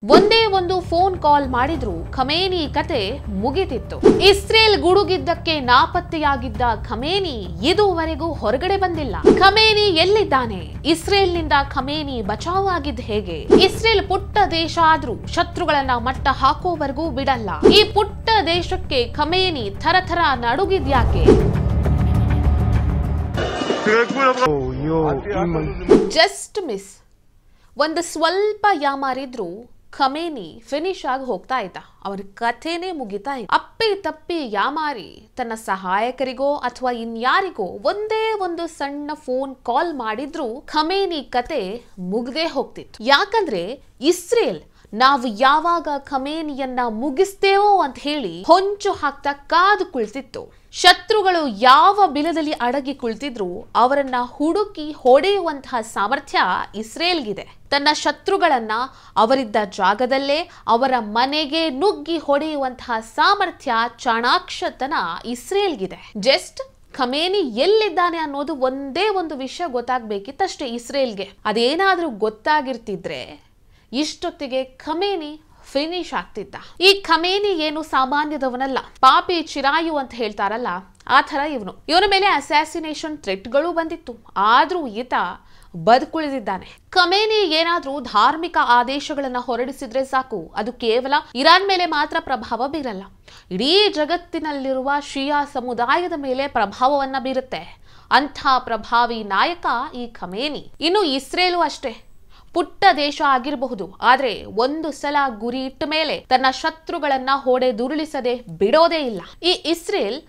ಒಂದೇ ಒಂದು phone call ಮಾಡಿದ್ರು ಖಮೇನಿ ಕತೆ ಮುಗಿತಿತ್ತು. ಇಸ್ರೇಲ್ ಗುಡುಗಿದ್ದಕ್ಕೆ ನಾಪತ್ತೆಯಾಗಿದ್ದ ಖಮೇನಿ ಇದುವರೆಗೂ ಹೊರಗಡೆ ಬಂದಿಲ್ಲ. ಖಮೇನಿ ಎಲ್ಲಿದ್ದಾನೆ? ಇಸ್ರೇಲ್ನಿಂದ ಖಮೇನಿ ಬಚಾವ್ ಆಗಿದ್ದು ಹೇಗೆ? ಇಸ್ರೇಲ್ ಪುಟ್ಟ ದೇಶ ಆದ್ರೂ ಶತ್ರುಗಳನ್ನ ಮಟ್ಟ ಹಾಕೋವರೆಗೂ ಬಿಡಲ್ಲ. ಈ ಪುಟ್ಟ ದೇಶಕ್ಕೆ ಖಮೇನಿ ಥರಥರ ನಡುಗಿದ್ಯಾಕೆ? Just miss. ಒಂದು ಸ್ವಲ್ಪ ಯಾಮಾರಿದ್ರು ಖಮೇನಿ ಫಿನಿಶ್ ಆಗಿ ಹೋಗ್ತಾ ಇದ್ದ. ಅವರ ಕಥೆನೇ ಮುಗಿತಾ ಇತ್ತು. ಅಪ್ಪಿ ತಪ್ಪಿ ಯಾಮಾರಿ ತನ್ನ ಸಹಾಯಕರಿಗೋ ಅಥವಾ ಇನ್ಯಾರಿಗೋ ಒಂದೇ ಒಂದು ಸಣ್ಣ ಫೋನ್ ಕಾಲ್ ಮಾಡಿದ್ರು ಖಮೇನಿ ಕತೆ ಮುಗ್ದೇ ಹೋಗ್ತಿತ್ತು. ಯಾಕಂದ್ರೆ ಇಸ್ರೇಲ್ ನಾವು ಯಾವಾಗ ಖಮೇನಿಯನ್ನ ಮುಗಿಸ್ತೇವೋ ಅಂತ ಹೇಳಿ ಹೊಂಚು ಹಾಕ್ತಾ ಕಾದು ಕುಳಿತಿತ್ತು. ಶತ್ರುಗಳು ಯಾವ ಬಿಲದಲ್ಲಿ ಅಡಗಿ ಕುಳಿತಿದ್ರು ಅವರನ್ನ ಹುಡುಕಿ ಹೊಡೆಯುವಂತಹ ಸಾಮರ್ಥ್ಯ ಇಸ್ರೇಲ್ಗಿದೆ. ತನ್ನ ಶತ್ರುಗಳನ್ನ ಅವರಿದ್ದ ಜಾಗದಲ್ಲೇ ಅವರ ಮನೆಗೆ ನುಗ್ಗಿ ಹೊಡೆಯುವಂತಹ ಸಾಮರ್ಥ್ಯ, ಚಾಣಾಕ್ಷತನ ಇಸ್ರೇಲ್ಗಿದೆ. ಜಸ್ಟ್ ಖಮೇನಿ ಎಲ್ಲಿದ್ದಾನೆ ಅನ್ನೋದು ಒಂದೇ ಒಂದು ವಿಷಯ ಗೊತ್ತಾಗ್ಬೇಕಿತ್ತಷ್ಟೇ ಇಸ್ರೇಲ್ಗೆ. ಅದೇನಾದ್ರೂ ಗೊತ್ತಾಗಿರ್ತಿದ್ರೆ ಇಷ್ಟೊತ್ತಿಗೆ ಖಮೇನಿ ಫಿನಿಶ್ ಆಗ್ತಿದ್ದ. ಈ ಖಮೇನಿ ಏನು ಸಾಮಾನ್ಯದವನಲ್ಲ, ಪಾಪಿ ಚಿರಾಯು ಅಂತ ಹೇಳ್ತಾರಲ್ಲ ಆ ಥರ ಇವನ ಮೇಲೆ ಅಸ್ಯಾಸಿನೇಷನ್ ಥ್ರೆಟ್ಗಳು ಬಂದಿತ್ತು. ಆದ್ರೂ ಈತ ಬದುಕುಳಿದಿದ್ದಾನೆ. ಖಮೇನಿ ಏನಾದ್ರೂ ಧಾರ್ಮಿಕ ಆದೇಶಗಳನ್ನ ಹೊರಡಿಸಿದ್ರೆ ಸಾಕು, ಅದು ಕೇವಲ ಇರಾನ್ ಮೇಲೆ ಮಾತ್ರ ಪ್ರಭಾವ ಬೀರಲ್ಲ, ಇಡೀ ಜಗತ್ತಿನಲ್ಲಿರುವ ಶಿಯಾ ಸಮುದಾಯದ ಮೇಲೆ ಪ್ರಭಾವವನ್ನ ಬೀರುತ್ತೆ. ಅಂಥ ಪ್ರಭಾವಿ ನಾಯಕ ಈ ಖಮೇನಿ. ಇನ್ನು ಇಸ್ರೇಲು ಅಷ್ಟೇ, ಪುಟ್ಟ ದೇಶ ಆಗಿರಬಹುದು, ಆದ್ರೆ ಒಂದು ಸಲ ಗುರಿ ಇಟ್ಟ ಮೇಲೆ ತನ್ನ ಶತ್ರುಗಳನ್ನ ಹೊಡೆದುರುಳಿಸದೆ ಬಿಡೋದೇ ಇಲ್ಲ. ಈ ಇಸ್ರೇಲ್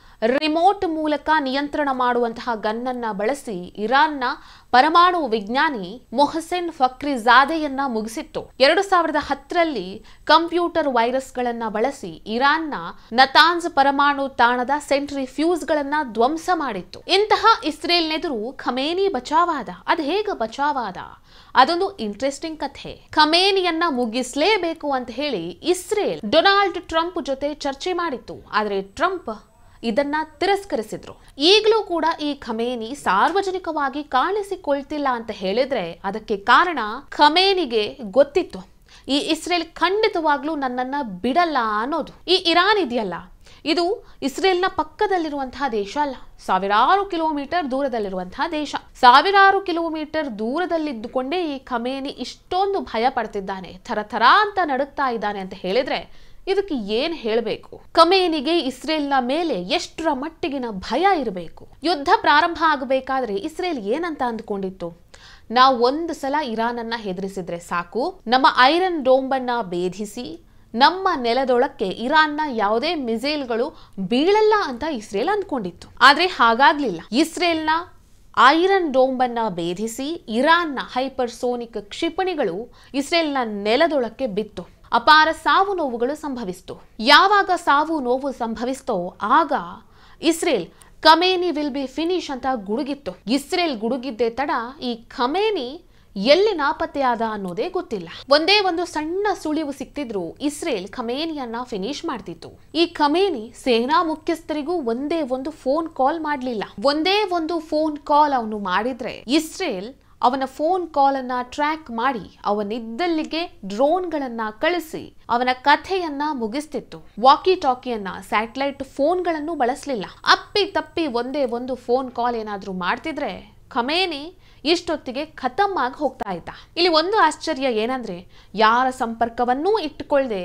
ರಿಮೋಟ್ ಮೂಲಕ ನಿಯಂತ್ರಣ ಮಾಡುವಂತಹ ಗನ್ನನ್ನ ಬಳಸಿ ಇರಾನ್ನ ಪರಮಾಣು ವಿಜ್ಞಾನಿ ಮೊಹಸೆನ್ ಫಕ್ರಿಜಾದೆಯನ್ನ ಮುಗಿಸಿತ್ತು. 2010ರಲ್ಲಿ ಕಂಪ್ಯೂಟರ್ ವೈರಸ್ಗಳನ್ನ ಬಳಸಿ ಇರಾನ್ನ ನತಾನ್ಜ್ ಪರಮಾಣು ತಾಣದ ಸೆಂಟ್ರಿಫ್ಯೂಸ್ ಗಳನ್ನ ಧ್ವಂಸ ಮಾಡಿತ್ತು. ಇಂತಹ ಇಸ್ರೇಲ್ನೆದುರು ಖಮೇನಿ ಬಚಾವಾದ. ಅದು ಹೇಗೆ ಬಚಾವಾದ? ಅದೊಂದು ಇಂಟ್ರೆಸ್ಟಿಂಗ್ ಕಥೆ. ಖಮೇನಿಯನ್ನ ಮುಗಿಸ್ಲೇಬೇಕು ಅಂತ ಹೇಳಿ ಇಸ್ರೇಲ್ ಡೊನಾಲ್ಡ್ ಟ್ರಂಪ್ ಜೊತೆ ಚರ್ಚೆ ಮಾಡಿತ್ತು. ಆದ್ರೆ ಟ್ರಂಪ್ ಇದನ್ನ ತಿರಸ್ಕರಿಸಿದ್ರು. ಈಗಲೂ ಕೂಡ ಈ ಖಮೇನಿ ಸಾರ್ವಜನಿಕವಾಗಿ ಕಾಣಿಸಿಕೊಳ್ತಿಲ್ಲ ಅಂತ ಹೇಳಿದ್ರೆ ಅದಕ್ಕೆ ಕಾರಣ ಖಮೇನಿಗೆ ಗೊತ್ತಿತ್ತು, ಈ ಇಸ್ರೇಲ್ ಖಂಡಿತವಾಗ್ಲೂ ನನ್ನನ್ನ ಬಿಡಲ್ಲ ಅನ್ನೋದು. ಈ ಇರಾನ್ ಇದೆಯಲ್ಲ, ಇದು ಇಸ್ರೇಲ್ನ ಪಕ್ಕದಲ್ಲಿರುವಂತಹ ದೇಶ ಅಲ್ಲ, ಸಾವಿರಾರು ಕಿಲೋಮೀಟರ್ ದೂರದಲ್ಲಿರುವಂತಹ ದೇಶ. ಸಾವಿರಾರು ಕಿಲೋಮೀಟರ್ ದೂರದಲ್ಲಿದ್ದುಕೊಂಡೇ ಈ ಖಮೇನಿ ಇಷ್ಟೊಂದು ಭಯ ಪಡ್ತಿದ್ದಾನೆ, ಥರ ಅಂತ ನಡುಗ್ತಾ ಇದ್ದಾನೆ ಅಂತ ಹೇಳಿದ್ರೆ ಇದಕ್ಕೆ ಏನ್ ಹೇಳಬೇಕು? ಖಮೇನಿಗೆ ಇಸ್ರೇಲ್ನ ಮೇಲೆ ಎಷ್ಟರ ಮಟ್ಟಿಗಿನ ಭಯ ಇರಬೇಕು? ಯುದ್ಧ ಪ್ರಾರಂಭ ಆಗಬೇಕಾದ್ರೆ ಇಸ್ರೇಲ್ ಏನಂತ ಅಂದ್ಕೊಂಡಿತ್ತು? ನಾವು ಒಂದು ಸಲ ಇರಾನನ್ನ ಹೆದರಿಸಿದ್ರೆ ಸಾಕು, ನಮ್ಮ ಐರನ್ ಡೋಮ್ ಭೇದಿಸಿ ನಮ್ಮ ನೆಲದೊಳಕ್ಕೆ ಇರಾನ್ನ ಯಾವುದೇ ಮಿಸೈಲ್ಗಳು ಬೀಳಲ್ಲ ಅಂತ ಇಸ್ರೇಲ್ ಅಂದ್ಕೊಂಡಿತ್ತು. ಆದ್ರೆ ಹಾಗಾಗ್ಲಿಲ್ಲ. ಇಸ್ರೇಲ್ನ ಐರನ್ ಡೋಮ್ ಭೇದಿಸಿ ಇರಾನ್ನ ಹೈಪರ್ಸೋನಿಕ್ ಕ್ಷಿಪಣಿಗಳು ಇಸ್ರೇಲ್ನ ನೆಲದೊಳಕ್ಕೆ ಬಿತ್ತು. ಅಪಾರ ಸಾವು ನೋವುಗಳು ಸಂಭವಿಸಿತು. ಯಾವಾಗ ಸಾವು ನೋವು ಸಂಭವಿಸ್ತೋ ಆಗ Israel Khamenei will be finish ಅಂತ ಗುಡುಗಿತ್ತು. ಇಸ್ರೇಲ್ ಗುಡುಗಿದ್ದೇ ತಡ ಈ ಖಮೇನಿ ಎಲ್ಲಿ ನಾಪತ್ತೆಯಾದ ಅನ್ನೋದೇ ಗೊತ್ತಿಲ್ಲ. ಒಂದೇ ಒಂದು ಸಣ್ಣ ಸುಳಿವು ಸಿಕ್ತಿದ್ರು ಇಸ್ರೇಲ್ ಖಮೇನಿಯನ್ನ ಫಿನಿಶ್ ಮಾಡ್ತಿತ್ತು. ಈ ಖಮೇನಿ ಸೇನಾ ಮುಖ್ಯಸ್ಥರಿಗೂ ಒಂದೇ ಒಂದು ಫೋನ್ ಕಾಲ್ ಮಾಡ್ಲಿಲ್ಲ. ಒಂದೇ ಒಂದು ಫೋನ್ ಕಾಲ್ ಅವನು ಮಾಡಿದ್ರೆ ಇಸ್ರೇಲ್ ಅವನ ಫೋನ್ ಕಾಲ್ ಅನ್ನ ಟ್ರ್ಯಾಕ್ ಮಾಡಿ ಅವನಿದ್ದಲ್ಲಿಗೆ ಡ್ರೋನ್ಗಳನ್ನ ಕಳಿಸಿ ಅವನ ಕಥೆಯನ್ನ ಮುಗಿಸ್ತಿತ್ತು. Walkie ಟಾಕಿಯನ್ನ, satellite ಫೋನ್ಗಳನ್ನು ಬಳಸಲಿಲ್ಲ. ಅಪ್ಪಿ ತಪ್ಪಿ ಒಂದೇ ಒಂದು ಫೋನ್ ಕಾಲ್ ಏನಾದ್ರೂ ಮಾಡ್ತಿದ್ರೆ ಖಮೇನಿ ಇಷ್ಟೊತ್ತಿಗೆ ಖತಮ್ ಆಗಿ ಹೋಗ್ತಾ ಇದ್ದ. ಇಲ್ಲಿ ಒಂದು ಆಶ್ಚರ್ಯ ಏನಂದ್ರೆ ಯಾರ ಸಂಪರ್ಕವನ್ನೂ ಇಟ್ಟುಕೊಳ್ಳದೆ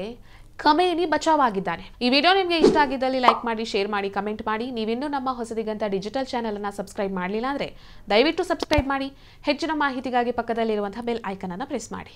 ಖಮೇನಿ ಬಚಾವಾಗಿದ್ದಾನೆ. ಈ ವಿಡಿಯೋ ನಿಮಗೆ ಇಷ್ಟ ಆಗಿದ್ದಲ್ಲಿ ಲೈಕ್ ಮಾಡಿ, ಶೇರ್ ಮಾಡಿ, ಕಮೆಂಟ್ ಮಾಡಿ. ನೀವಿನ್ನೂ ನಮ್ಮ ಹೊಸದಿಗಂತ ಡಿಜಿಟಲ್ ಚಾನೆಲ್ ಅನ್ನ ಸಬ್ಸ್ಕ್ರೈಬ್ ಮಾಡಲಿಲ್ಲ ಅಂದ್ರೆ ದಯವಿಟ್ಟು ಸಬ್ಸ್ಕ್ರೈಬ್ ಮಾಡಿ. ಹೆಚ್ಚಿನ ಮಾಹಿತಿಗಾಗಿ ಪಕ್ಕದಲ್ಲಿರುವಂತಹ ಬೆಲ್ ಐಕನ್ ಅನ್ನ ಪ್ರೆಸ್ ಮಾಡಿ.